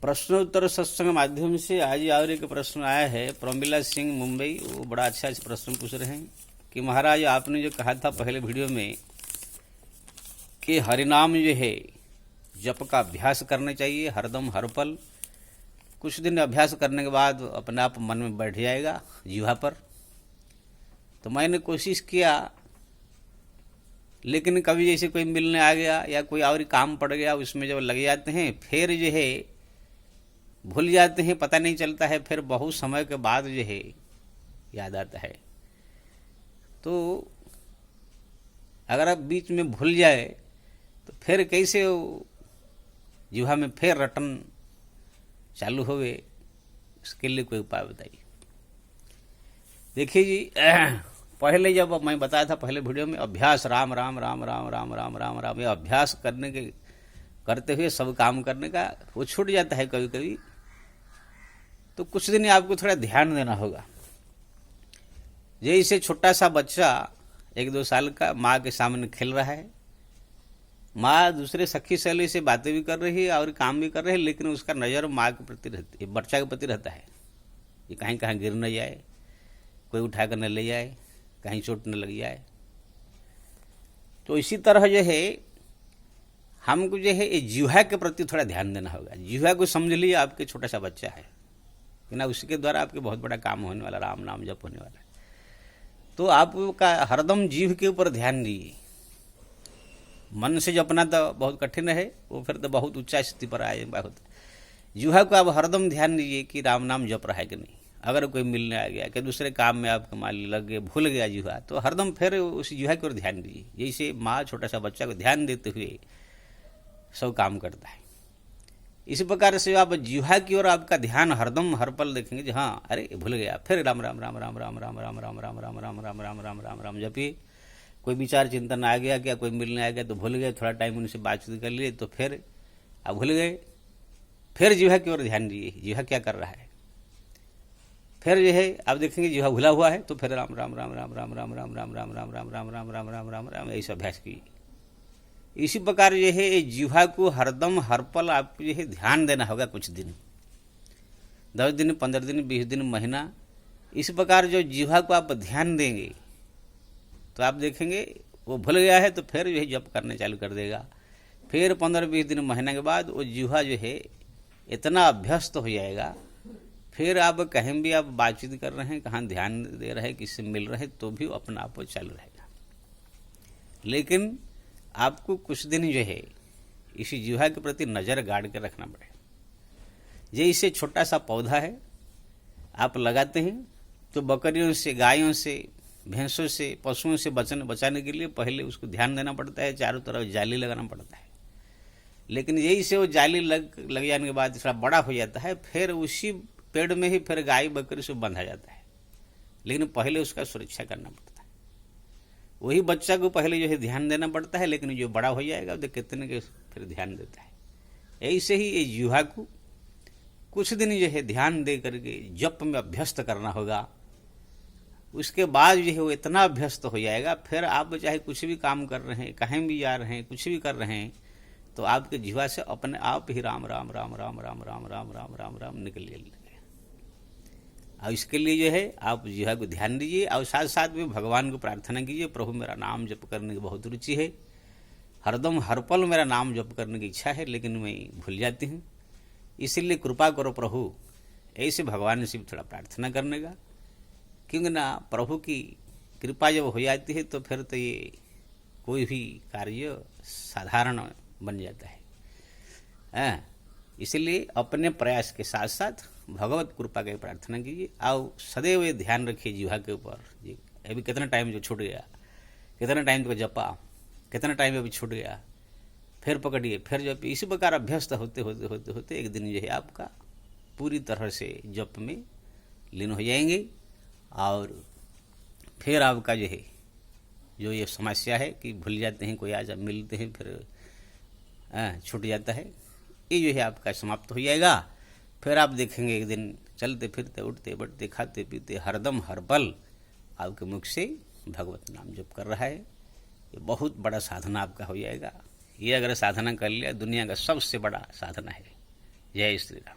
प्रश्नोत्तर सत्संग माध्यम से आज और एक प्रश्न आया है। प्रमिला सिंह मुंबई, वो बड़ा अच्छा प्रश्न पूछ रहे हैं कि महाराज आपने जो कहा था पहले वीडियो में कि हरिनाम जो है जप का अभ्यास करना चाहिए हरदम हर पल। कुछ दिन अभ्यास करने के बाद अपने आप मन में बैठ जाएगा जीवा पर। तो मैंने कोशिश किया, लेकिन कभी जैसे कोई मिलने आ गया या कोई और काम पड़ गया, उसमें जब लग जाते हैं फिर जो है भूल जाते हैं, पता नहीं चलता है, फिर बहुत समय के बाद जो है याद आता है। तो अगर आप बीच में भूल जाए तो फिर कैसे जीवा में फिर रटन चालू होवे, उसके लिए कोई उपाय बताइए। देखिए जी, पहले जब मैं बताया था पहले वीडियो में अभ्यास राम राम राम राम राम राम राम राम, ये अभ्यास करते हुए सब काम करने का वो छूट जाता है कभी कभी। तो कुछ दिन आपको थोड़ा ध्यान देना होगा। जैसे छोटा सा बच्चा 1-2 साल का माँ के सामने खेल रहा है, माँ दूसरे सखी सहेली से बातें भी कर रही है और काम भी कर रही है, लेकिन उसका नजर माँ के प्रति रहती है, बच्चा के प्रति रहता है। ये कहीं कहाँ गिर न जाए, कोई उठा कर न ले जाए, कहीं चोट न लग जाए। तो इसी तरह जो है हमको जो है ये जीवा के प्रति थोड़ा ध्यान देना होगा। जीवा को समझ लिए आपके छोटा सा बच्चा है कि ना, उसके द्वारा आपके बहुत बड़ा काम होने वाला, राम नाम जप होने वाला है। तो आपका हरदम जीव के ऊपर ध्यान दीजिए। मन से जपना तो बहुत कठिन है, वो फिर तो बहुत उच्च स्थिति पर आए बहुत। जीवा को आप हरदम ध्यान दीजिए कि राम नाम जप रहा है कि नहीं। अगर कोई मिलने आ गया कि दूसरे काम में आपको मान लग गए, भूल गया जीवा, तो हरदम फिर उस जीवा की ओर ध्यान दीजिए। जैसे माँ छोटा सा बच्चा को ध्यान देते हुए सब काम करता है, इसी प्रकार से आप जीवा की ओर आपका ध्यान हरदम हर पल देखेंगे जी, हाँ अरे भूल गया, फिर राम राम राम राम राम राम राम राम राम राम राम राम राम राम राम राम जपिए। कोई विचार चिंतन आ गया, क्या कोई मिलने आ गया तो भूल गए, थोड़ा टाइम उनसे बातचीत कर लिए तो फिर आप भूल गए। फिर जीवा की ओर ध्यान दीजिए, जीवा क्या कर रहा है। फिर जो है आप देखेंगे जीवा भुला हुआ है तो फिर राम राम राम राम राम राम राम राम राम राम राम राम राम राम राम राम राम ऐसा अभ्यास कीजिए। इसी प्रकार जो है जीवा को हरदम हर पल आपको जो है ध्यान देना होगा। कुछ दिन, 10 दिन, 15 दिन, 20 दिन, महीना, इस प्रकार जो जीवा को आप ध्यान देंगे तो आप देखेंगे वो भूल गया है तो फिर जो है जप करने चालू कर देगा। फिर 15-20 दिन, महीने के बाद वो जीवा जो है इतना अभ्यस्त हो जाएगा, फिर आप कहीं भी आप बातचीत कर रहे हैं, कहाँ ध्यान दे रहे हैं, किससे मिल रहे हैं, तो भी अपना आप चालू रहेगा। लेकिन आपको कुछ दिन जो है इसी जीवा के प्रति नजर गाड़ के रखना पड़ेगा। जैसे छोटा सा पौधा है आप लगाते हैं तो बकरियों से, गायों से, भैंसों से, पशुओं से बचाने के लिए पहले उसको ध्यान देना पड़ता है, चारों तरफ जाली लगाना पड़ता है। लेकिन यही से वो जाली लग जाने के बाद थोड़ा बड़ा हो जाता है, फिर उसी पेड़ में ही फिर गाय बकरी से बंधा जाता है। लेकिन पहले उसका सुरक्षा करना पड़ता है। वही बच्चा को पहले जो है ध्यान देना पड़ता है, लेकिन जो बड़ा हो जाएगा तो कितने के फिर ध्यान देता है। ऐसे ही ये जीवा को कुछ दिन जो है ध्यान दे करके जप में अभ्यस्त करना होगा। उसके बाद जो है वो इतना अभ्यस्त हो जाएगा, फिर आप चाहे कुछ भी काम कर रहे हैं, कहीं भी जा रहे हैं, कुछ भी कर रहे हैं, तो आपके जीवा से अपने आप ही राम राम राम राम राम राम राम राम राम राम निकल जाएगा। और इसके लिए जो है आप जीवा को ध्यान दीजिए और साथ साथ में भगवान को प्रार्थना कीजिए, प्रभु मेरा नाम जप करने की बहुत रुचि है, हरदम हर पल मेरा नाम जप करने की इच्छा है, लेकिन मैं भूल जाती हूँ, इसलिए कृपा करो प्रभु। ऐसे भगवान से भी थोड़ा प्रार्थना करने का, क्योंकि ना प्रभु की कृपा जब हो जाती है तो फिर तो ये कोई भी कार्य साधारण बन जाता है। इसलिए अपने प्रयास के साथ साथ भगवत कृपा की प्रार्थना कीजिए और सदैव ये ध्यान रखिए जीवा के ऊपर। जी अभी कितना टाइम जो छूट गया, कितना टाइम तो जपा, कितना टाइम अभी छूट गया, फिर पकड़िए, फिर जप। इसी प्रकार अभ्यस्त होते होते होते होते एक दिन जो है आपका पूरी तरह से जप में लीन हो जाएंगे। और फिर आपका जो है जो ये समस्या है कि भूल जाते हैं, कोई आज मिलते हैं फिर छूट जाता है, ये जो है आपका समाप्त हो जाएगा। फिर आप देखेंगे एक दिन चलते फिरते, उठते बैठते, खाते पीते, हरदम हर पल आपके मुख से भगवत नाम जप कर रहा है। ये बहुत बड़ा साधना आपका हो जाएगा। ये अगर साधना कर लिया, दुनिया का सबसे बड़ा साधना है। जय श्री राम।